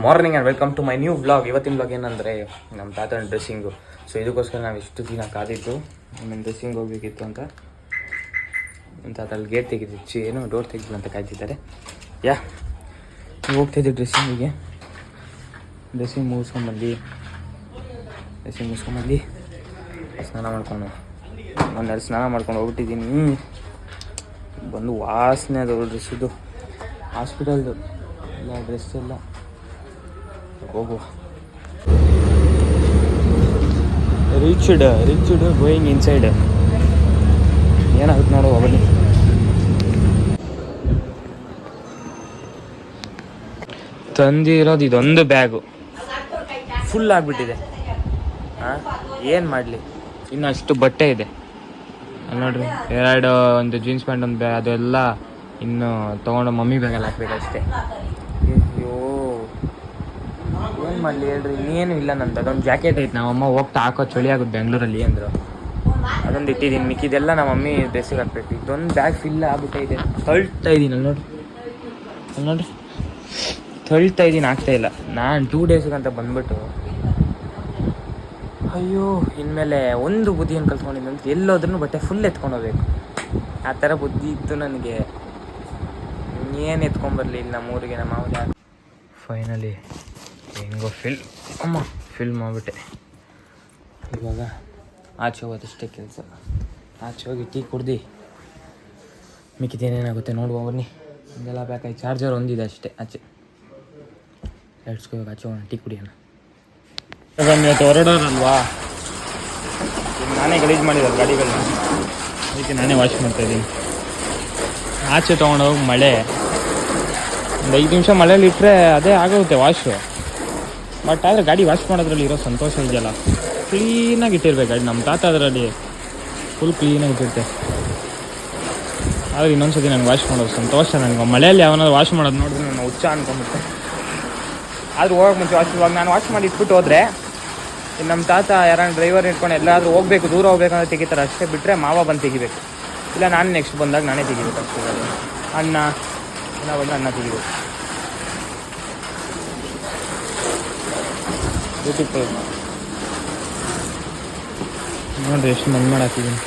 Morning and welcome to my new vlog. ಇವತ್ತಿನ vlog ಏನಂದರೆ ನಮ್ಮ ತಾತನ ಡ್ರೆಸ್ಸಿಂಗು. ಸೊ ಇದಕ್ಕೋಸ್ಕರ ನಾವು ಇಷ್ಟು ದಿನ ಕಾದಿದ್ದು ನಮ್ಮ ಡ್ರೆಸ್ಸಿಂಗ್ ಹೋಗಬೇಕಿತ್ತು ಅಂತ. ನಮ್ಮ ತಾತ ಅಲ್ಲಿ ಗೇಟ್ ತೆಗೆದಿಚ್ಚಿ ಏನೋ ಡೋರ್ ತೆಗೆದಿಲ್ಲ ಅಂತ ಕಾಯ್ತಿದ್ದಾರೆ. ನೀವು ಹೋಗ್ತಾಯಿದ್ದೆ ಡ್ರೆಸ್ಸಿಂಗಿಗೆ. ಡ್ರೆಸ್ಸಿಂಗ್ ಮುಗಿಸ್ಕೊಂಬಂದು ಸ್ನಾನ ಮಾಡ್ಕೊಂಡು ಒಂದೆರಡು ಸ್ನಾನ ಮಾಡ್ಕೊಂಡು ಹೋಗ್ಬಿಟ್ಟಿದ್ದೀನಿ. ಬಂದು ವಾಸನೆ ಅದು ಡ್ರೆಸ್ಸಿದ್ದು, ಹಾಸ್ಪಿಟಲ್ದು ಇಲ್ಲ ಡ್ರೆಸ್ ಎಲ್ಲ. ಹೋಗುವ ರಿಚ್ಡ್ ಗೋಯಿಂಗ್ ಇನ್ಸೈಡ್. ಏನಾಗುತ್ತೆ ನೋಡುವ ಬನ್ನಿ. ತಂದಿರೋದು ಇದೊಂದು ಬ್ಯಾಗು ಫುಲ್ ಆಗಿಬಿಟ್ಟಿದೆ. ಏನು ಮಾಡಲಿ, ಇನ್ನು ಅಷ್ಟು ಬಟ್ಟೆ ಇದೆ ಅಲ್ಲಿ ನೋಡ್ರಿ. ಒಂದು ಜೀನ್ಸ್ ಪ್ಯಾಂಟ್ ಒಂದು ಬ್ಯಾಗ್, ಅದೆಲ್ಲ ಇನ್ನು ತೊಗೊಂಡು ಮಮ್ಮಿ ಬ್ಯಾಗಲ್ಲಿ ಹಾಕ್ಬೇಕಷ್ಟೇ. ಅಯ್ಯೋ ಏನು ಮಾಡಲಿ ಹೇಳ್ರಿ, ಇನ್ನೇನು ಇಲ್ಲ ನಂದು. ಅದೊಂದು ಜಾಕೆಟ್ ಐತೆ, ನಮ್ಮಮ್ಮ ಹೋಗ್ತಾ ಹಾಕೋ ಚಳಿ ಆಗುತ್ತೆ ಬೆಂಗಳೂರಲ್ಲಿ ಅಂದರು. ಅದೊಂದು ಇಟ್ಟಿದ್ದೀನಿ, ಮಿಕ್ಕಿದೆಲ್ಲ ನಮ್ಮ ಮಮ್ಮಿ ಡ್ರೆಸ್ಸಿಗೆ ಹಾಕ್ಬೇಕು. ಇದೊಂದು ಬ್ಯಾಗ್ ಫಿಲ್ ಆಗ್ಬಿಟ್ಟೈತೆ. ತಳ್ತಾ ಇದ್ದೀನಿ ಅಲ್ಲಿ ನೋಡ್ರಿ ತಳ್ತಾ ಇದ್ದೀನಿ, ಆಗ್ತಾಯಿಲ್ಲ. ನಾನು 2 ಡೇಸ್ಗಂತ ಬಂದ್ಬಿಟ್ಟು ಅಯ್ಯೋ ಇನ್ಮೇಲೆ ಒಂದು ಬುದ್ಧಿಯನ್ನು ಕಲ್ತ್ಕೊಂಡಿದ್ದಂತ ಎಲ್ಲೋದ್ರೂ ಬಟ್ಟೆ ಫುಲ್ ಎತ್ಕೊಂಡು ಹೋಗ್ಬೇಕು. ಆ ಥರ ಬುದ್ಧಿ ಇತ್ತು ನನಗೆ. ಏನು ಎತ್ಕೊಂಬರಲಿ ಇಲ್ಲಿ ನಮ್ಮೂರಿಗೆ. ನಮ್ಮ ಮಾವನ ಫೈನಲಿ ಹೆಂಗೋ ಫಿಲ್ ಮಾಡಿಬಿಟ್ಟೆ. ಇವಾಗ ಆಚೆ ಹೋಗೋದಷ್ಟೇ ಕೆಲಸ. ಆಚೆ ಹೋಗಿ ಟೀ ಕುಡ್ದು ಮಿಕ್ಕಿದೇನೇನಾಗುತ್ತೆ ನೋಡುವ ಬನ್ನಿ. ಇದೆಲ್ಲ ಬೇಕಾಗಿ ಚಾರ್ಜರ್ ಒಂದಿದೆ ಅಷ್ಟೇ ಆಚೆ. ಎಡ್ಸ್ಕೋಬೇಕು ಆಚೆ ಹೋಗೋಣ, ಟೀ ಕುಡಿಯೋಣ. ಇವತ್ತು ಹೊರಡೋರಲ್ವಾ, ನಾನೇ ಗಲೀಜು ಮಾಡಿದ್ದಾರೆ ಗಾಡಿಗಳನ್ನ, ಅದಕ್ಕೆ ನಾನೇ ವಾಶ್ ಮಾಡ್ತಾಯಿದ್ದೀನಿ. ಆಚೆ ತೊಗೊಂಡೋಗಿ ಮಳೆ ಒಂದು 5 ನಿಮಿಷ ಮಳೇಲಿ ಇಟ್ಟರೆ ಅದೇ ಆಗುತ್ತೆ ವಾಶು. ಬಟ್ ಆದರೆ ಗಾಡಿ ವಾಶ್ ಮಾಡೋದ್ರಲ್ಲಿ ಇರೋ ಸಂತೋಷ ಇದೆಯಲ್ಲ, ಕ್ಲೀನಾಗಿ ಇಟ್ಟಿರ್ಬೇಕು ಗಾಡಿ. ನಮ್ಮ ತಾತ ಅದರಲ್ಲಿ ಫುಲ್ ಕ್ಲೀನಾಗಿ ಇಟ್ಟಿರ್ತೆ. ಆದರೆ ಇನ್ನೊಂದ್ಸತಿ ನನಗೆ ವಾಶ್ ಮಾಡೋದು ಸಂತೋಷ. ನನಗೆ ಮಳೆಯಲ್ಲಿ ಯಾವನಾದ್ರು ವಾಶ್ ಮಾಡೋದು ನೋಡಿದ್ರೆ ನಾನು ಹುಚ್ಚ ಅನ್ಕೊಂಡ್ಬಿಟ್ಟೆ. ಆದರೂ ಹೋಗೋಕೆ ಮುಂಚೆ ಇವಾಗ ನಾನು ವಾಶ್ ಮಾಡಿ ಇಟ್ಬಿಟ್ಟು ಹೋದರೆ ಇನ್ನು ನಮ್ಮ ತಾತ ಯಾರನ್ನ ಡ್ರೈವರ್ ಇಟ್ಕೊಂಡು ಎಲ್ಲಾದರೂ ಹೋಗಬೇಕು, ದೂರ ಹೋಗ್ಬೇಕಂದ್ರೆ ತೆಗಿತಾರೆ ಅಷ್ಟೇ. ಬಿಟ್ಟರೆ ಮಾವ ಬಂದು ತೆಗಿಬೇಕು, ಇಲ್ಲ ನಾನು ನೆಕ್ಸ್ಟ್ ಬಂದಾಗ ನಾನೇ ತೆಗಿಬೇಕು ಅಷ್ಟೇ. ಅನ್ನ ಬಂದರೆ ಅನ್ನ ತೆಗಿಬೇಕು. ನೋಡಿರಿ ಎಷ್ಟು ಮಣ್ಣು ಮಾಡಾಕಿದ್ದೀನಿ.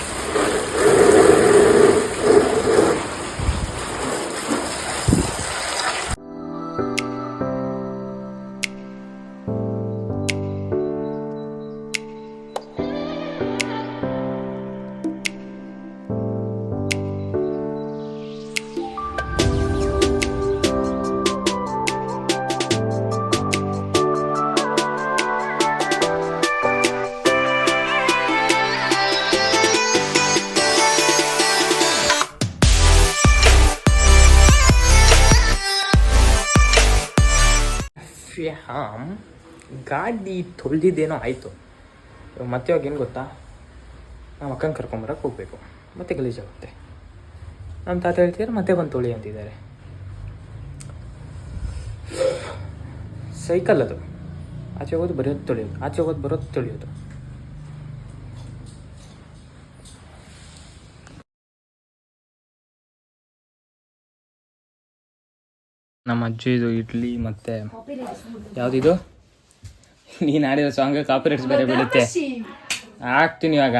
ಗಾಡಿ ತೊಳೆದಿದ್ದೇನೋ ಆಯಿತು. ಮತ್ತೆ ಇವಾಗ ಏನು ಗೊತ್ತಾ, ನಮ್ಮ ಅಕ್ಕನ ಕರ್ಕೊಂಬರಕ್ಕೆ ಹೋಗಬೇಕು. ಮತ್ತೆ ಗಲೀಜಾಗುತ್ತೆ. ನಮ್ಮ ತಾತ ಹೇಳ್ತಿದ್ದಾರೆ ಮತ್ತೆ ಬಂದು ತೊಳಿ ಅಂತಿದ್ದಾರೆ. ಸೈಕಲ್ ಅದು, ಆಚೆ ಹೋಗೋದು ಬರೋದು ತೊಳೆಯೋದು, ಆಚೆ ಹೋಗೋದು ಬರೋದು ತೊಳೆಯೋದು. ನಮ್ಮ ಅಜ್ಜಿದು ಇಡ್ಲಿ ಮತ್ತು ಯಾವುದಿದು ನೀನು ಆಡಿರೋ ಸಾಂಗ್ ಕಾಪಿರೈಟ್ಸ್ ಬೇರೆ ಬೀಳುತ್ತೆ. ಹಾಕ್ತೀನಿ ಇವಾಗ.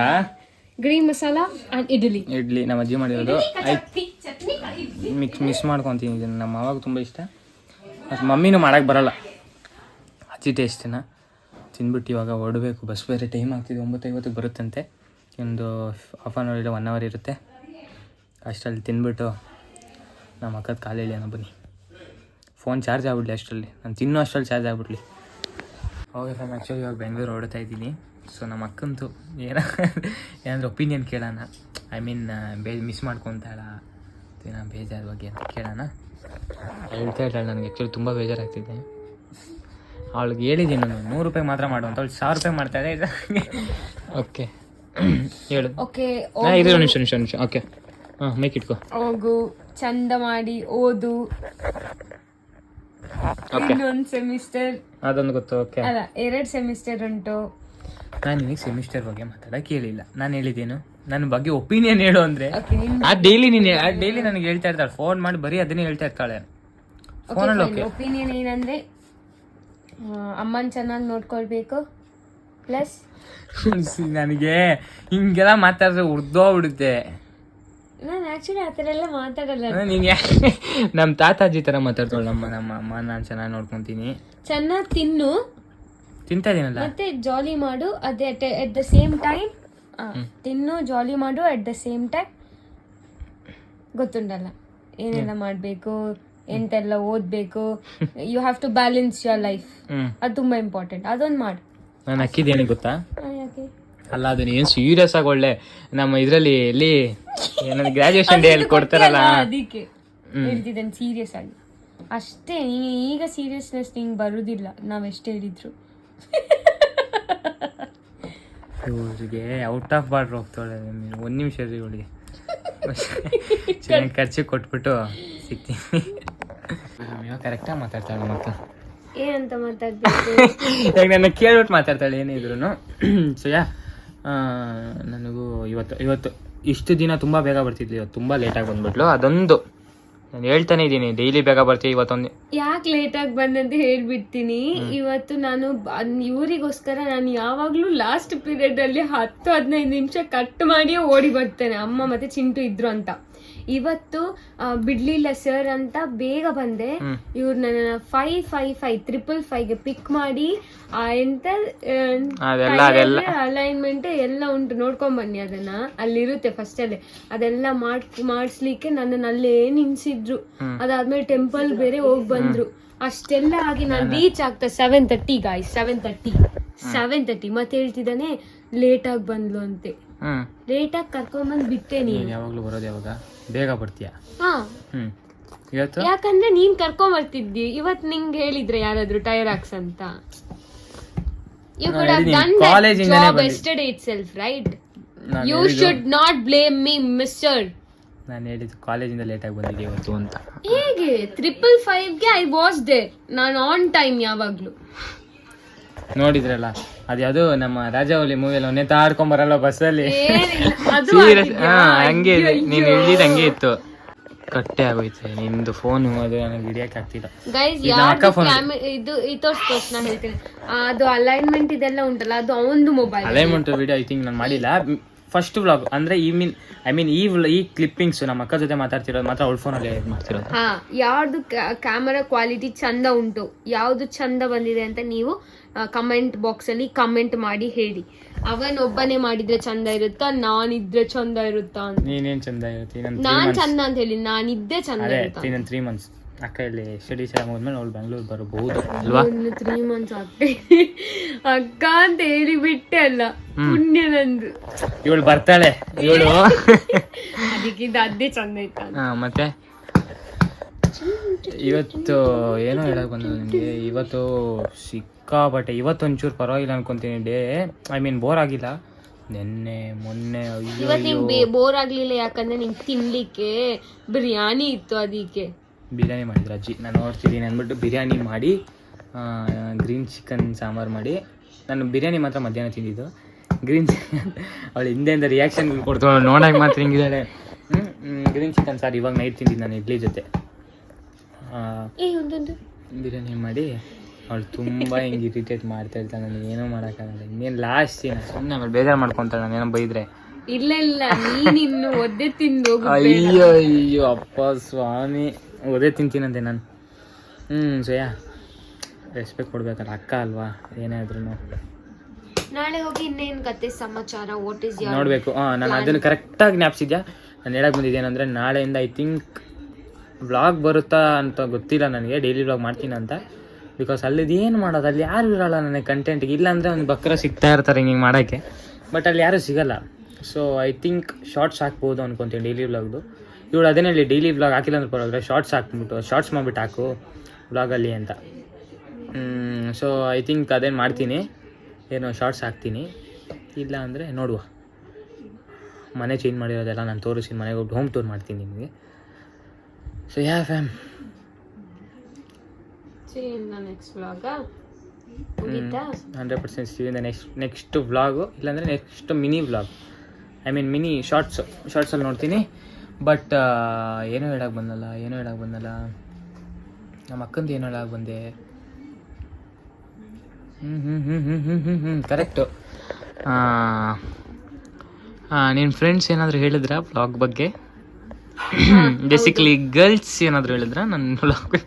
ಗ್ರೀನ್ ಮಸಾಲಾ ಆ್ಯಂಡ್ ಇಡ್ಲಿ ನಮ್ಮ ಅಜ್ಜಿ ಮಾಡಿರೋದು. ಮಿಸ್ ಮಾಡ್ಕೊತೀನಿ ಇದನ್ನು. ನಮ್ಮ ಅವಾಗ ತುಂಬ ಇಷ್ಟ. ಮತ್ತು ಮಮ್ಮಿನೂ ಮಾಡೋಕ್ಕೆ ಬರೋಲ್ಲ, ಅಜ್ಜಿ ಟೇಸ್ಟನ್ನ ತಿಂದ್ಬಿಟ್ಟು ಇವಾಗ ಹೊರಡಬೇಕು. ಬಸ್ ಬೇರೆ ಟೈಮ್ ಆಗ್ತಿದೆ, 9:50 ಬರುತ್ತಂತೆ. ಒಂದು ಹಾಫ್ ಆನ್ ಅವರ್ ಇಲ್ಲ 1 ಅವರ್ ಇರುತ್ತೆ. ಅಷ್ಟರಲ್ಲಿ ತಿಂದ್ಬಿಟ್ಟು ನಮ್ಮ ಅಕ್ಕದ ಕಾಲು ಎಳಿಯೋಣ ಬನ್ನಿ. ಫೋನ್ ಚಾರ್ಜ್ ಆಗ್ಬಿಡ್ಲಿ ಅಷ್ಟರಲ್ಲಿ, ನಾನು ತಿನ್ನೋ ಅಷ್ಟರಲ್ಲಿ ಚಾರ್ಜ್ ಆಗ್ಬಿಡ್ಲಿ. ಓಕೆ ಫ್ಯಾಮ್, ಆ್ಯಕ್ಚುಲಿ ಇವಾಗ ಬೆಂಗಳೂರು ಹೊರಡ್ತಾ ಇದ್ದೀನಿ. ಸೊ ನಮ್ಮ ಅಕ್ಕಂತೂ ಏನಾದರೂ ಒಪಿನಿಯನ್ ಕೇಳೋಣ. ಐ ಮೀನ್ ಮಿಸ್ ಮಾಡ್ಕೊತಾಳ ಏನೋ ಬೇಜಾರ ಬಗ್ಗೆ ಅಂತ ಕೇಳೋಣ. ಹೇಳ್ತಾ ಇದ್ದಾಳೆ ನನಗೆ ಆ್ಯಕ್ಚುಲಿ ತುಂಬ ಬೇಜಾರಾಗ್ತಿದೆ. ಅವಳಿಗೆ ಹೇಳಿದ್ದೀನಿ ನಾನು 100 ರೂಪಾಯಿ ಮಾತ್ರ ಮಾಡು ಅಂತ. ಅವಳು 1000 ರೂಪಾಯಿ ಮಾಡ್ತಾಯಿದ್ದೆ. ಓಕೆ ಹೇಳು. ಓಕೆ ಇದು ನಿಮಿಷ ಓಕೆ ಹಾಂ ಮೇಕ್ ಇಟ್ಕೋ. ಹೋಗು, ಚಂದ ಮಾಡಿ ಓದು. ಇನ್ನೊಂದು ಸೆಮಿಸ್ಟರ್ ಅದೊಂದು ಗೊತ್ತು. ಓಕೆ ಅಲ್ಲ, 2 ಸೆಮಿಸ್ಟರ್ ಉಂಟು. ನಾನು ನಿನಗೆ ಸೆಮಿಸ್ಟರ್ ಬಗ್ಗೆ ಮಾತಾಡೋಕೆ ಹೇಳಿಲ್ಲ. ನಾನು ಹೇಳಿದ್ದೇನು ನನ್ನ ಬಗ್ಗೆ ಒಪಿನಿಯನ್ ಹೇಳು ಅಂದರೆ ಆ ಡೈಲಿ ನನಗೆ ಹೇಳ್ತಾ ಇರ್ತಾಳೆ. ಫೋನ್ ಮಾಡಿ ಬರೀ ಅದನ್ನೇ ಹೇಳ್ತಾ ಇರ್ತಾಳೆ ಫೋನಲ್ಲಿ. ಒಪಿನಿಯನ್ ಏನಂದ್ರೆ ಅಮ್ಮನ ಚೆನ್ನಾಗಿ ನೋಡ್ಕೊಳ್ಬೇಕು. ಪ್ಲಸ್ ನನಗೆ ಹಿಂಗೆಲ್ಲ ಮಾತಾಡಿದ್ರೆ ಉರ್ದೋಗ್ಬಿಡುತ್ತೆ. ನಾನು ಆ್ಯಕ್ಚುಲಿ ಆ ಥರ ಎಲ್ಲ ಮಾತಾಡಲ್ಲ. ನೀನು ನಮ್ಮ ತಾತಾಜಿ ಥರ ಮಾತಾಡ್ತಾಳೆ. ನಮ್ಮ ಅಮ್ಮ ನಾನು ಚೆನ್ನಾಗಿ ನೋಡ್ಕೊತೀನಿ. ಚೆನ್ನಾಗಿ ತಿನ್ನು, ತಿಂತಾ ಇದೀನಲ್ಲ. ಮತ್ತೆ ಜಾಲಿ ಮಾಡು. ಅದೇ ಎಟ್ ದ ಸೇಮ್ ಟೈಮ್ ತಿನ್ನು, ಜಾಲಿ ಮಾಡು. ಅಟ್ ದ ಸೇಮ್ ಟೈಮ್ ಗೊತ್ತುಂಟಲ್ಲ ಏನೆಲ್ಲ ಮಾಡಬೇಕು, ಎಂತೆಲ್ಲ ಓದಬೇಕು. You have to balance your life. ಅದು ತುಂಬ ಇಂಪಾರ್ಟೆಂಟ್. ಅದೊಂದು ಮಾಡು. ನಾನು ಅಕ್ಕಿದೇನು ಗೊತ್ತಾ? ಯಾಕೆ ಅಲ್ಲ, ಅದನ್ನ ಏನು ಸೀರಿಯಸ್ ಆಗಿ ಒಳ್ಳೆ ನಮ್ಮ ಇದರಲ್ಲಿ ಎಲ್ಲಿ ಏನಂದ್ರೆ ಗ್ರಾಜುಯೇಷನ್ ಡೇ ಅಲ್ಲಿ ಕೊಡ್ತಾರಲ್ಲ, ಅದಕ್ಕೆ ಹೇಳ್ತಿದ್ದೇನೆ ಸೀರಿಯಸ್ ಆಗಿ ಅಷ್ಟೇ. ಈಗ ಸೀರಿಯಸ್ನೆಸ್ ನಿಂಗೆ ಬರುದಿಲ್ಲ ನಾವೆಷ್ಟೇ ಹೇಳಿದ್ರು. ಇವ್ರಿಗೆ ಔಟ್ ಆಫ್ ಬಾರ್ಡ್ರ್ ಹೋಗ್ತಾಳೆ. ಒಂದು ನಿಮಿಷ ರೀ, ಇವಳಿಗೆ ಚೆನ್ನಾಗಿ ಖರ್ಚು ಕೊಟ್ಬಿಟ್ಟು ಸಿಗ್ತೀನಿ. ಕರೆಕ್ಟಾಗಿ ಮಾತಾಡ್ತಾಳೆ ಮತ್ತೆ ಏನಂತ ಮಾತಾಡ್ಬೇಕು. ಈಗ ನನ್ನ ಕೇಳ್ಬಿಟ್ಟು ಮಾತಾಡ್ತಾಳೆ ಏನಿದ್ರು. ಸೊ ನನಗೂ ಇವತ್ತು ಇಷ್ಟು ದಿನ ತುಂಬ ಬೇಗ ಬರ್ತಿದ್ಲಿ, ಇವತ್ತು ತುಂಬ ಲೇಟಾಗಿ ಬಂದ್ಬಿಟ್ಲು. ಅದೊಂದು ನಾನು ಹೇಳ್ತಾನೆ ಇದ್ದೀನಿ, ಡೈಲಿ ಬೇಗ ಬರ್ತೀವಿ. ಇವತ್ತೊಂದು ಯಾಕೆ ಲೇಟಾಗಿ ಬಂದಂತ ಹೇಳ್ಬಿಡ್ತೀನಿ. ಇವತ್ತು ನಾನು ಇವರಿಗೋಸ್ಕರ ನಾನು ಯಾವಾಗಲೂ ಲಾಸ್ಟ್ ಪೀರಿಯಡಲ್ಲಿ 10-15 ನಿಮಿಷ ಕಟ್ ಮಾಡಿ ಓಡಿ ಬರ್ತೇನೆ. ಅಮ್ಮ ಮತ್ತೆ ಚಿಂಟು ಇದ್ರು ಅಂತ. ಇವತ್ತು ಬಿಡ್ಲಿಲ್ಲ ಸರ್ ಅಂತ ಬೇಗ ಬಂದೆ. ಇವ್ರು ನನ್ನ 555 ಪಿಕ್ ಮಾಡಿ ಎಂತ ಅಲೈನ್ಮೆಂಟ್ ಎಲ್ಲ ಉಂಟು, ನೋಡ್ಕೊಂಡ್ ಬನ್ನಿ ಅದನ್ನ. ಅಲ್ಲಿರುತ್ತೆ ಫಸ್ಟ್ ಅಲ್ಲೇ ಅದೆಲ್ಲ ಮಾಡಿಸ್ಲಿಕ್ಕೆ ನನ್ನನ್ನು ಅಲ್ಲೇ ನಿನ್ಸಿದ್ರು. ಅದಾದ್ಮೇಲೆ ಟೆಂಪಲ್ ಬೇರೆ ಹೋಗಿ ಬಂದ್ರು. ಅಷ್ಟೆಲ್ಲ ಆಗಿ ನಾನು ರೀಚ್ ಆಗ್ತಾ 7:30 ಗಾಯ್ಸ್. 7:30 ಮತ್ತೆ ಹೇಳ್ತಿದ್ದಾನೆ ಲೇಟ್ ಆಗಿ ಬಂದ್ಲು ಅಂತೆ. ಲೇಟ್ ಆಗಿ ಕರ್ಕೊಂಡ್ಬಂದ್ ಬಿಟ್ಟೆ. ನೀನು ಯಾವಾಗ್ಲೂ ಬರೋದು ಯಾವಾಗ? ಬೇಗ ಬರ್ತೀಯ? ಹಾ, ಇವತ್ತು ಯಾಕಂದ್ರೆ ನೀನ್ ಕರ್ಕೊಂಡ್ ಬರ್ತಿದ್ದಿ. ಇವತ್ ನಿಂಗೆ ಹೇಳಿದ್ರೆ ಯಾರಾದ್ರೂ ಟೈರ್ ಹಾಕ್ಸ್ ಅಂತ. You could have done that job yesterday itself, right? You should not blame me, mister. ನಾನು ಹೇಳಿದ್ದು ಕಾಲೇಜಿಂದ ಲೇಟಾಗಿ ಬಂದಿದ್ದೆ ಇವತ್ತು ಅಂತ. ಹೇಗೆ 555ಗೆ ಐ ವಾಸ್ ದೇರ್. ನಾನು ಆನ್ ಟೈಮ್ ಯಾವಾಗ್ಲೂ. ನೋಡಿದ್ರಲ್ಲ, ಅದ್ಯಾವುದು ನಮ್ಮ ರಾಜಾವಲಿ ಮೂವಿಯಲ್ಲಿ ನೇತಾಡ್ಕೊಂಡ್ ಬರಲ್ಲ ಬಸ್ಸಲ್ಲಿ. ಹಂಗೆ ನೀನು ಹೇಳಿದ ಹಂಗೆ ಇತ್ತು. ಕಟ್ಟೆ ಆಗೋಯ್ತು ನಿಂದು ಫೋನು, ಅದು ನನಗೆ ಹಿಡಿಯಕ್ಕೆ ಆಗ್ತಿಲ್ಲ. ಗೈಸ್ ಇದು ತೋರ್ಸ್ಕೋಸ್ ನಾನು ಹೇಳ್ತೀನಿ. ಅದು ಅಲೈನ್ಮೆಂಟ್ ಇದೆಲ್ಲ ಉಂಟಲ್ಲ, ಅದು ಅವನದು mobile. Alignment video I think ನಾನು ಮಾಡಿಲ್ಲ. ಫಸ್ಟ್ ವ್ಲಾಗ್ ಅಂದ್ರೆ ಈ ಕ್ಲಿಪ್ಪಿಂಗ್ಸ್ ನಮ್ಮ ಅಕ್ಕ ಜೊತೆ ಮಾತಾಡ್ತಿರೋದು ಮಾತ್ರ ಅವಳ ಫೋನಲ್ಲಿ ಮಾಡ್ತಿರೋದು. ಹಾ, ಯಾವ್ದು ಕ್ಯಾಮರಾ ಕ್ವಾಲಿಟಿ ಚಂದ ಉಂಟು, ಯಾವ್ದು ಚಂದ ಬಂದಿದೆ ಅಂತ ನೀವು ಕಮೆಂಟ್ ಬಾಕ್ಸ್ ಅಲ್ಲಿ ಕಮೆಂಟ್ ಮಾಡಿ ಹೇಳಿ. ಅವನೊಬ್ಬನೇ ಮಾಡಿದ್ರೆ ಚಂದ ಇರುತ್ತಾ, ನಾನಿದ್ರೆ ಚಂದ ಇರುತ್ತಾ ಅಂತ. ನೀನೇನ್ ಚಂದ ಇರುತ್ತೆ? ನಾನ್ ಚಂದ ಅಂತ ಹೇಳಿ, ನಾನಿದ್ದೆ ಚಂದ ಇರುತ್ತಾ. 3 months ಅಕ್ಕ ಇಲ್ಲಿ ಸ್ಟಡೀಸ್ ಎಲ್ಲ ಮುಗಿದ್ಮೇಲೆ ಅವಳು ಬೆಂಗಳೂರು ಬರಬಹುದು ಅಲ್ವಾ? 3 months ಆಗ್ತೈತಿ ಅಕ್ಕ ಅಂತ ಹೇಳಿ ಬಿಟ್ಟೆ ಅಲ್ಲ, ಪುಣ್ಯ ನಂದು. ಇವಳು ಬರ್ತಾಳೆ ಇವಳು. ಅದಕ್ಕಿಂತ ಅದೇ ಚಂದ ಇತ್ತ. ಮತ್ತೆ ಇವತ್ತು ಏನೋ ಹೇಳಕ್ ಬಂದ ನಿಮಗೆ. ಇವತ್ತು ಸಿಕ್ಕಾಬಟ್ಟೆ, ಇವತ್ತು ಒಂಚೂರು ಪರವಾಗಿಲ್ಲ ಅನ್ಕೊಂತೀನಿ. ಡೇ ಬೋರ್ ಆಗಿಲ್ಲ. ನೆನ್ನೆ ಮೊನ್ನೆ ಇವತ್ತು ನಿಂಗೆ ಬೋರ್ ಆಗ್ಲಿಲ್ಲ ಯಾಕಂದ್ರೆ ನಿಂಗೆ ತಿನ್ಲಿಕ್ಕೆ ಬಿರಿಯಾನಿ ಇತ್ತು. ಅದಕ್ಕೆ ಬಿರಿಯಾನಿ ಮಾಡಿದ್ರು ಅಜ್ಜಿ. ನಾನು ನೋಡ್ತಿದ್ದೀನಿ ಅಂದ್ಬಿಟ್ಟು ಬಿರಿಯಾನಿ ಮಾಡಿ, ಗ್ರೀನ್ ಚಿಕನ್ ಸಾಂಬಾರು ಮಾಡಿ. ನಾನು ಬಿರಿಯಾನಿ ಮಾತ್ರ ಮಧ್ಯಾಹ್ನ ತಿಂದಿದ್ದು. ಗ್ರೀನ್ ಚಿಕನ್ ಅವಳು ಹಿಂದೆಯಿಂದ ರಿಯಾಕ್ಷನ್ ಕೊಡ್ತಾಳೆ, ನೋಡೋಕೆ ಮಾತ್ರ ಹಿಂಗಿದ್ದಾಳೆ. ಗ್ರೀನ್ ಚಿಕನ್ ಸಾರು ಇವಾಗ ನೈಟ್ ತಿಂದಿದ್ದು ನಾನು ಇಡ್ಲಿ ಜೊತೆ. ಬಿರಿಯಾನಿ ಮಾಡಿ ಅವಳು ತುಂಬ ಹಿಂಗೆ ಇರಿಟೇಟ್ ಮಾಡ್ತಾ ಇರ್ತಾಳೆ. ನನಗೆ ಏನೂ ಮಾಡೋಕ್ಕಾಗಲ್ಲ. ಇನ್ನೇನು ಲಾಸ್ಟ್ ಸೀನ್ ಸುಮ್ಮನೆ ಆಮೇಲೆ ಬೇಜಾರು ಮಾಡ್ಕೊತಾಳೆ ನಾನು ಏನೋ ಬೈದ್ರೆ. ಇಲ್ಲ ನೀನಿನ್ನು ಒದ್ದೆ ತಿಂದು. ಅಯ್ಯೋ ಅಪ್ಪ ಸ್ವಾಮಿ, ಒದೇ ತಿಂತೀನಂತೆ ನಾನು. ಸೋಯಾ ರೆಸ್ಪೆಕ್ಟ್ ಕೊಡ್ಬೇಕಲ್ಲ, ಅಕ್ಕ ಅಲ್ವಾ ಏನೇ ಆದ್ರೂ. ನಾಳೆ ಹೋಗಿ ಇನ್ನೇನು ಕತೆ ಸಮಾಚಾರ ವಾಟ್ ಇಸ್ ನೋಡಬೇಕು. ನಾನು ಅದನ್ನು ಕರೆಕ್ಟಾಗಿ ಜ್ಞಾಪಿಸಿದ್ಯಾ. ನಾನು ಹೇಳಕ್ಕೆ ಬಂದಿದ್ದೇನೆಂದರೆ, ನಾಳೆಯಿಂದ ಐ ಥಿಂಕ್ ವ್ಲಾಗ್ ಬರುತ್ತಾ ಅಂತ ಗೊತ್ತಿಲ್ಲ ನನಗೆ. ಡೈಲಿ ವ್ಲಾಗ್ ಮಾಡ್ತೀನಿ ಅಂತ. ಬಿಕಾಸ್ ಅಲ್ಲಿದ್ದು ಏನು ಮಾಡೋದು, ಅಲ್ಲಿ ಯಾರು ಇರೋಲ್ಲ ನನಗೆ ಕಂಟೆಂಟ್ಗೆ. ಇಲ್ಲಾಂದರೆ ಒಂದು ಬಕ್ರ ಸಿಗ್ತಾ ಇರ್ತಾರೆ ಹಿಂಗೆ ಮಾಡೋಕ್ಕೆ, ಬಟ್ ಅಲ್ಲಿ ಯಾರೂ ಸಿಗೋಲ್ಲ. ಸೊ ಐ ಥಿಂಕ್ ಶಾರ್ಟ್ಸ್ ಹಾಕ್ಬೋದು ಅನ್ಕೊತೀನಿ ಡೈಲಿ ವ್ಲಾಗ್ದು. ಇವಳು ಅದೇನೇ ಹೇಳಿ, ಡೈಲಿ ವ್ಲಾಗ್ ಹಾಕಿಲ್ಲ ಅಂದ್ರೆ ಪರವಾಗಿಲ್ಲ, ಶಾರ್ಟ್ಸ್ ಹಾಕ್ಬಿಟ್ಟು ಶಾರ್ಟ್ಸ್ ಮಾಡಿಬಿಟ್ಟು ಹಾಕು ವ್ಲಾಗಲ್ಲಿ ಅಂತ. ಸೊ ಐ ಥಿಂಕ್ ಅದೇನು ಮಾಡ್ತೀನಿ, ಏನೋ ಶಾರ್ಟ್ಸ್ ಹಾಕ್ತೀನಿ. ಇಲ್ಲ ಅಂದರೆ ನೋಡುವ, ಮನೆ ಚೇಂಜ್ ಮಾಡಿರೋದೆಲ್ಲ ನಾನು ತೋರಿಸಿ ಮನೆಗೆ ಹೋಗಿ ಹೋಮ್ ಟೂರ್ ಮಾಡ್ತೀನಿ ನಿಮಗೆ. So ya fam, next vlog 100% ಸಿವಿಂದ ನೆಕ್ಸ್ಟ್ ವ್ಲಾಗು, ಇಲ್ಲಾಂದರೆ ನೆಕ್ಸ್ಟ್ ಮಿನಿ ವ್ಲಾಗ್, ಮಿನಿ ಶಾರ್ಟ್ಸಲ್ಲಿ ನೋಡ್ತೀನಿ. ಬಟ್ ಏನೋ ಹೇಳಕ್ಕೆ ಬಂದಲ್ಲ, ನಮ್ಮ ಅಕ್ಕಂದು ಏನೋ ಹೇಳಕ್ಕೆ ಬಂದೆ. ಕರೆಕ್ಟು. ನಿನ್ನ ಫ್ರೆಂಡ್ಸ್ ಏನಾದರೂ ಹೇಳಿದ್ರಾ ವ್ಲಾಗ್ ಬಗ್ಗೆ? ಬೇಸಿಕಲಿ ಗರ್ಲ್ಸ್ ಏನಾದರೂ ಹೇಳಿದ್ರಾ ನನ್ನ ವ್ಲಾಗ್?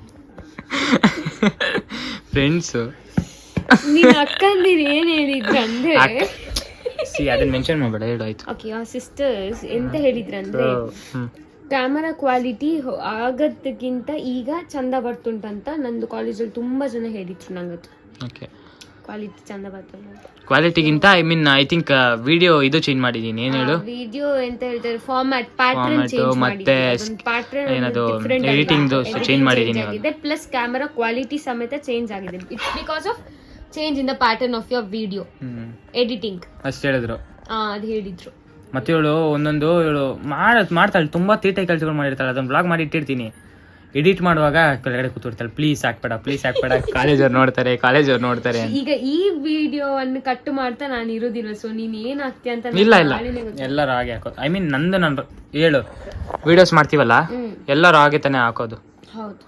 ಫ್ರೆಂಡ್ಸು ನಿನ್ನ ಅಕ್ಕಂದಿರು ಏನ್ ಹೇಳಿದ್ರು ಅಂದ್ರೆ, ಅದನ್ನ ಮೆನ್ಷನ್ ಮಾಡಬೇಡ, ಹೇಳು ಆಯ್ತು. ಓಕೆ, ಆ ಸಿಸ್ಟರ್ಸ್ ಎಂತ ಹೇಳಿದ್ರಂದ್ರೆ, ಕ್ಯಾಮರಾ ಕ್ವಾಲಿಟಿ ಆಗದಕ್ಕಿಂತ ಈಗ ಚಂದ ಬರ್ತುಂಟಂತ ನಂದು ಕಾಲೇಜಲ್ಲಿ ತುಂಬಾ ಜನ ಹೇಳಿದ್ರು ನಂಗದು. ಓಕೆ, ಕ್ವಾಲಿಟಿ ಚಂದ ಬರ್ತುಂಟಂತ. ಕ್ವಾಲಿಟಿಗಿಂತ ಐ ಥಿಂಕ್ ವಿಡಿಯೋ ಇದು ಚೇಂಜ್ ಮಾಡಿದ್ದೀನಿ. ಏನು ಹೇಳು? ವಿಡಿಯೋ ಎಂತ ಹೇಳ್ತಾರೆ, ಫಾರ್ಮ್ಯಾಟ್ ಪ್ಯಾಟರ್ನ್ ಚೇಂಜ್ ಮತ್ತೆ ಏನದು ಎಡಿಟಿಂಗ್ ಚೇಂಜ್ ಮಾಡಿದ್ದೀನಿ ಆಗಿದೆ, ಪ್ಲಸ್ ಕ್ಯಾಮರಾ ಕ್ವಾಲಿಟಿ ಸಮೇತ ಚೇಂಜ್ ಆಗಿದೆ. It's because of change in the pattern of your video editing ಅಷ್ಟು ಹೇಳಿದ್ರು. ಅದು ಹೇಳಿದ್ರು. ಮತ್ತೆ ಇವಳು ಒಂದೊಂದು ಮಾಡ್ತಾಳೆ, ತುಂಬಾ ತೀಟೆ ಕೆಲಸಗಳು ಮಾಡಿರ್ತಾಳೆ. ಅದನ್ನ ಬ್ಲಾಗ್ ಮಾಡಿ ಇಟ್ಟಿರ್ತೀನಿ, ಎಡಿಟ್ ಮಾಡುವಾಗ ಕೆಳಗಡೆ ಕೂತಿರ್ತಾಳೆ, ಪ್ಲೀಸ್ ಹಾಕ್ಬೇಡ ಕಾಲೇಜವ್ರು ನೋಡ್ತಾರೆ. ಈಗ ಈ ವಿಡಿಯೋವನ್ನು ಕಟ್ ಮಾಡ್ತಾ ನಾನು ಇರೋದಿಲ್ಲ, ಸೊ ನೀನ್ ಏನ್ ಆಗ್ತೀಯ ಅಂತ. ಇಲ್ಲ ಎಲ್ಲರೂ ಹಾಗೆ ಹಾಕೋದು. ಐ ಮೀನ್ ನಾನು ಹೇಳು, ವಿಡಿಯೋಸ್ ಮಾಡ್ತೀವಲ್ಲ ಎಲ್ಲರೂ ಹಾಗೆ ತಾನೇ ಹಾಕೋದು. ಹೌದು,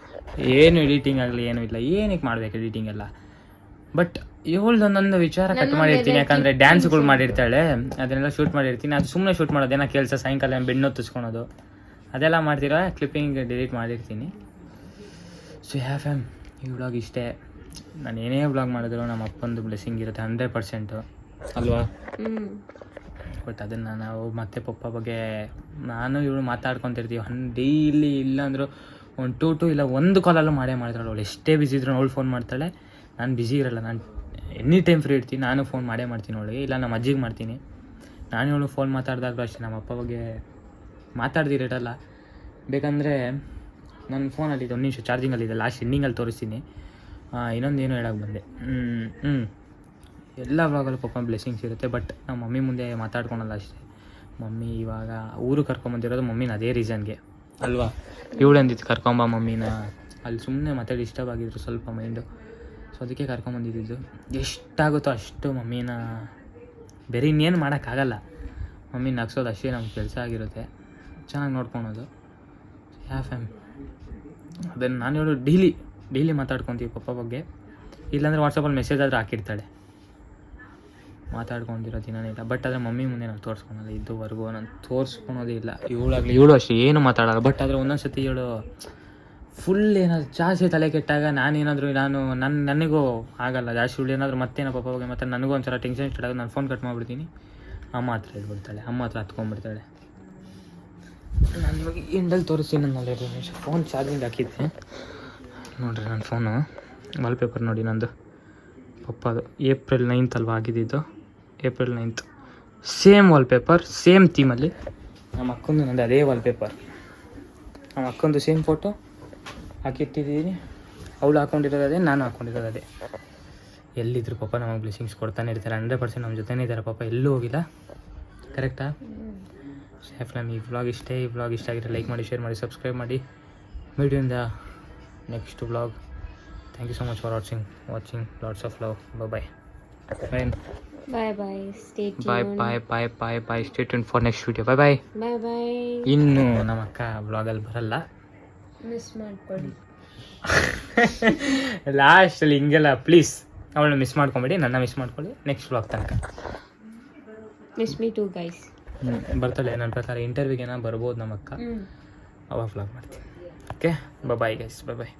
ಏನು ಎಡಿಟಿಂಗ್ ಆಗಲಿ ಏನೂ ಇಲ್ಲ, ಏನಕ್ಕೆ ಮಾಡ್ಬೇಕು ಎಡಿಟಿಂಗ್ ಎಲ್ಲ. ಬಟ್ ಇವಳ್ದೊಂದೊಂದು ವಿಚಾರ ಕಟ್ ಮಾಡಿರ್ತೀನಿ, ಯಾಕಂದ್ರೆ ಡ್ಯಾನ್ಸ್ಗಳು ಮಾಡಿರ್ತಾಳೆ, ಅದನ್ನೆಲ್ಲ ಶೂಟ್ ಮಾಡಿರ್ತೀನಿ. ಅದು ಸುಮ್ಮನೆ ಶೂಟ್ ಮಾಡೋದು, ಏನೋ ಕೆಲಸ ಸಾಯಂಕಾಲ ಬೆನ್ನು ಹೊತ್ತಿಸ್ಕೊಳೋದು ಅದೆಲ್ಲ ಮಾಡ್ತೀರಾ, ಕ್ಲಿಪ್ಪಿಂಗ್ ಡಿಲೀಟ್ ಮಾಡಿರ್ತೀನಿ. ಸೊ ಫ್ಯಾಮ್, ಈ ವ್ಲಾಗ್ ಇಷ್ಟೇ. ನಾನು ಏನೇ ವ್ಲಾಗ್ ಮಾಡಿದ್ರು ನಮ್ಮ ಅಪ್ಪಂದು ಬ್ಲೆಸ್ಸಿಂಗ್ ಇರುತ್ತೆ 100% ಅಲ್ವಾ? ಬಟ್ ಅದನ್ನು ನಾವು ಮತ್ತೆ ಪಪ್ಪ ಬಗ್ಗೆ ನಾನು ಇವಳು ಮಾತಾಡ್ಕೊತಿರ್ತೀವಿ ಡೈಲಿ. ಇಲ್ಲಾಂದ್ರೂ ಒಂದು 2 ಇಲ್ಲ 1 ಕಾಲಲ್ಲೂ ಮಾಡ್ತಾಳೆ ಅವಳು. ಎಷ್ಟೇ ಬ್ಯುಸಿ ಇದ್ರು ಅವಳು ಫೋನ್ ಮಾಡ್ತಾಳೆ, ನಾನು ಬ್ಯುಸಿ ಇರಲ್ಲ, ನಾನು ಎನಿ ಟೈಮ್ ಫ್ರೀ ಇರ್ತೀನಿ, ನಾನು ಫೋನ್ ಮಾಡ್ತೀನಿ ಅವಳಿಗೆ. ಇಲ್ಲ ನಮ್ಮ ಅಜ್ಜಿಗೆ ಮಾಡ್ತೀನಿ. ನಾನು ಇವಳು ಫೋನ್ ಮಾತಾಡಿದಾಗಲೂ ಅಷ್ಟೇ ನಮ್ಮ ಅಪ್ಪ ಬಗ್ಗೆ ಮಾತಾಡ್ದಿರಲ್ಲ. ಬೇಕಂದರೆ ನನ್ನ ಫೋನಲ್ಲಿ ಒಂದು ನಿಮಿಷ ಚಾರ್ಜಿಂಗಲ್ಲಿದೆ, ಲಾಸ್ಟ್ ಎಂಡಿಂಗಲ್ಲಿ ತೋರಿಸ್ತೀನಿ. ಇನ್ನೊಂದೇನು ಹೇಳೋಕ್ಕೆ ಬಂದೆ. ಎಲ್ಲ ವ್ಲಾಗಲ್ಲೂ ಪಪ್ಪ ಬ್ಲೆಸ್ಸಿಂಗ್ಸ್ ಇರುತ್ತೆ, ಬಟ್ ನಮ್ಮ ಮಮ್ಮಿ ಮುಂದೆ ಮಾತಾಡ್ಕೊಳಲ್ಲ ಅಷ್ಟೇ. ಮಮ್ಮಿ ಇವಾಗ ಊರು ಕರ್ಕೊಂಬಂದಿರೋದು ಮಮ್ಮಿನ ಅದೇ ರೀಸನ್ಗೆ ಅಲ್ವಾ? ಇವಳು ಅಂದಿತ್ತು ಕರ್ಕೊಂಬ ಮಮ್ಮಿನ, ಅಲ್ಲಿ ಸುಮ್ಮನೆ ಮಾತಾಡಿ ಡಿಸ್ಟರ್ಬ್ ಆಗಿದ್ರು ಸ್ವಲ್ಪ ಮೈಂಡು. ಸೊ ಅದಕ್ಕೆ ಕರ್ಕೊಂಬಂದಿದ್ದು. ಎಷ್ಟಾಗುತ್ತೋ ಅಷ್ಟು ಮಮ್ಮಿನ, ಬೇರೆ ಇನ್ನೇನು ಮಾಡೋಕ್ಕಾಗಲ್ಲ. ಮಮ್ಮಿ ನಗ್ಸೋದು ಅಷ್ಟೇ ನಮ್ಮ ಕೆಲಸ ಆಗಿರುತ್ತೆ, ಚೆನ್ನಾಗಿ ನೋಡ್ಕೊಳೋದು. ಫ್ಯಾಮ್, ಅದನ್ನು ನಾನು ಹೇಳೋದು ಡೈಲಿ ಮಾತಾಡ್ಕೊತೀವಿ ಪಪ್ಪ ಬಗ್ಗೆ. ಇಲ್ಲಾಂದರೆ ವಾಟ್ಸಪ್ಪಲ್ಲಿ ಮೆಸೇಜ್ ಆದರೂ ಹಾಕಿರ್ತಾಳೆ, ಮಾತಾಡ್ಕೊಂಡಿರೋ ದಿನನೇ ಇಲ್ಲ. ಬಟ್ ಆದರೆ ಮಮ್ಮಿ ಮುಂದೆ ನಾನು ತೋರಿಸ್ಕೊಳಲ್ಲ, ಇದುವರೆಗೂ ನಾನು ತೋರಿಸ್ಕೊಳೋದೇ ಇಲ್ಲ. ಇವಳು ಅಷ್ಟೇ ಏನು ಮಾತಾಡೋಲ್ಲ. ಬಟ್ ಆದರೆ ಒಂದೊಂದು ಸತಿ ಇವಳು ಫುಲ್ ಏನಾದ್ರು ಜಾಸ್ತಿ ತಲೆ ಕೆಟ್ಟಾಗ ನನಗೂ ಆಗಲ್ಲ ಜಾಸ್ತಿ. ಇವಳು ಏನಾದರೂ ಮತ್ತೇನೋ ಪಪ್ಪ ಬಗ್ಗೆ ಮತ್ತೆ ನನಗೂ ಒಂಥರ ಟೆನ್ಷನ್ ಸ್ಟಾರ್ಟ್ ಆಗೋದು. ನಾನು ಫೋನ್ ಕಟ್ ಮಾಡಿಬಿಡ್ತೀನಿ, ಅಮ್ಮ ಹತ್ರ ಹೇಳ್ಬಿಡ್ತಾಳೆ, ಅಮ್ಮ ಹತ್ರ ಹತ್ಕೊಂಡ್ಬಿಡ್ತಾಳೆ. ನಾನು ಇವಾಗ ಎಂಡಲ್ಲಿ ತೋರಿಸ್ತೀನಿ, ನನ್ನ ಫೋನ್ ಚಾರ್ಜಿಂಗ್ ಹಾಕಿದ್ದೆ ನೋಡಿರಿ. ನನ್ನ ಫೋನು ವಾಲ್ಪೇಪರ್ ನೋಡಿ ನಂದು ಪಪ್ಪದು. ಏಪ್ರಿಲ್ 9th ಅಲ್ವಾ ಆಗಿದ್ದು, April 9th. Same wallpaper, same ಥೀಮಲ್ಲಿ. ನಮ್ಮ ಅಕ್ಕಂದು ನಂದು ಅದೇ ವಾಲ್ಪೇಪರ್. ನಮ್ಮ ಅಕ್ಕಂದು ಸೇಮ್ ಫೋಟೋ ಹಾಕಿಟ್ಟಿದ್ದೀನಿ. ಅವಳು ಹಾಕ್ಕೊಂಡಿರೋದು ಅದೇ, ನಾನು ಹಾಕ್ಕೊಂಡಿರೋದು ಅದೇ. ಎಲ್ಲಿದ್ರು ಪಾಪ ನಮಗೆ ಬ್ಲೆಸ್ಸಿಂಗ್ಸ್ ಕೊಡ್ತಾನೆ ಇರ್ತಾರೆ. 100% ನಮ್ಮ ಜೊತೆನೇ ಇದ್ದಾರೆ ಪಾಪ, ಎಲ್ಲೂ ಹೋಗಿಲ್ಲ. ಕರೆಕ್ಟಾ? ಫ್ಯಾಮ್, ಈ ವ್ಲಾಗ್ ಇಷ್ಟ ಆಗಿದ್ರೆ ಲೈಕ್ ಮಾಡಿ, ಶೇರ್ ಮಾಡಿ, ಸಬ್ಸ್ಕ್ರೈಬ್ ಮಾಡಿ. Meet in the next vlog. Thank you so much for watching. Lots of love. Bye. Stay tuned for next video. Bye. ಇನ್ನು ನಮ್ಮ ಅಕ್ಕ ವ್ಲಾಗಲ್ಲಿ ಬರಲ್ಲ, ಮಿಸ್ ಮಾಡ್ಕೊಳ್ಳಿ. ಲಾಸ್ಟಲ್ಲಿ ಹಿಂಗೆಲ್ಲ ಪ್ಲೀಸ್ ಅವಳನ್ನ ಮಿಸ್ ಮಾಡ್ಕೊಂಬೇಡಿ, ನನ್ನ ಮಿಸ್ ಮಾಡ್ಕೊಳ್ಳಿ. ನೆಕ್ಸ್ಟ್ ವ್ಲಾಗ್ ತನಕ ಮಿಸ್ ಮೀ ಟು ಗೈಸ್. ಬರ್ತಾಳೆ ನನ್ನ ಪ್ರಕಾರ. ಇಂಟರ್ವ್ಯೂಗೆ ಏನೋ ಬರ್ಬೋದು ನಮ್ಮ ಅಕ್ಕ, ಅವಾಗ ವ್ಲಾಗ್ ಮಾಡ್ತೀನಿ. ಓಕೆ, ಬಾಯ್ ಗೈಸ್, ಬಾಯ್.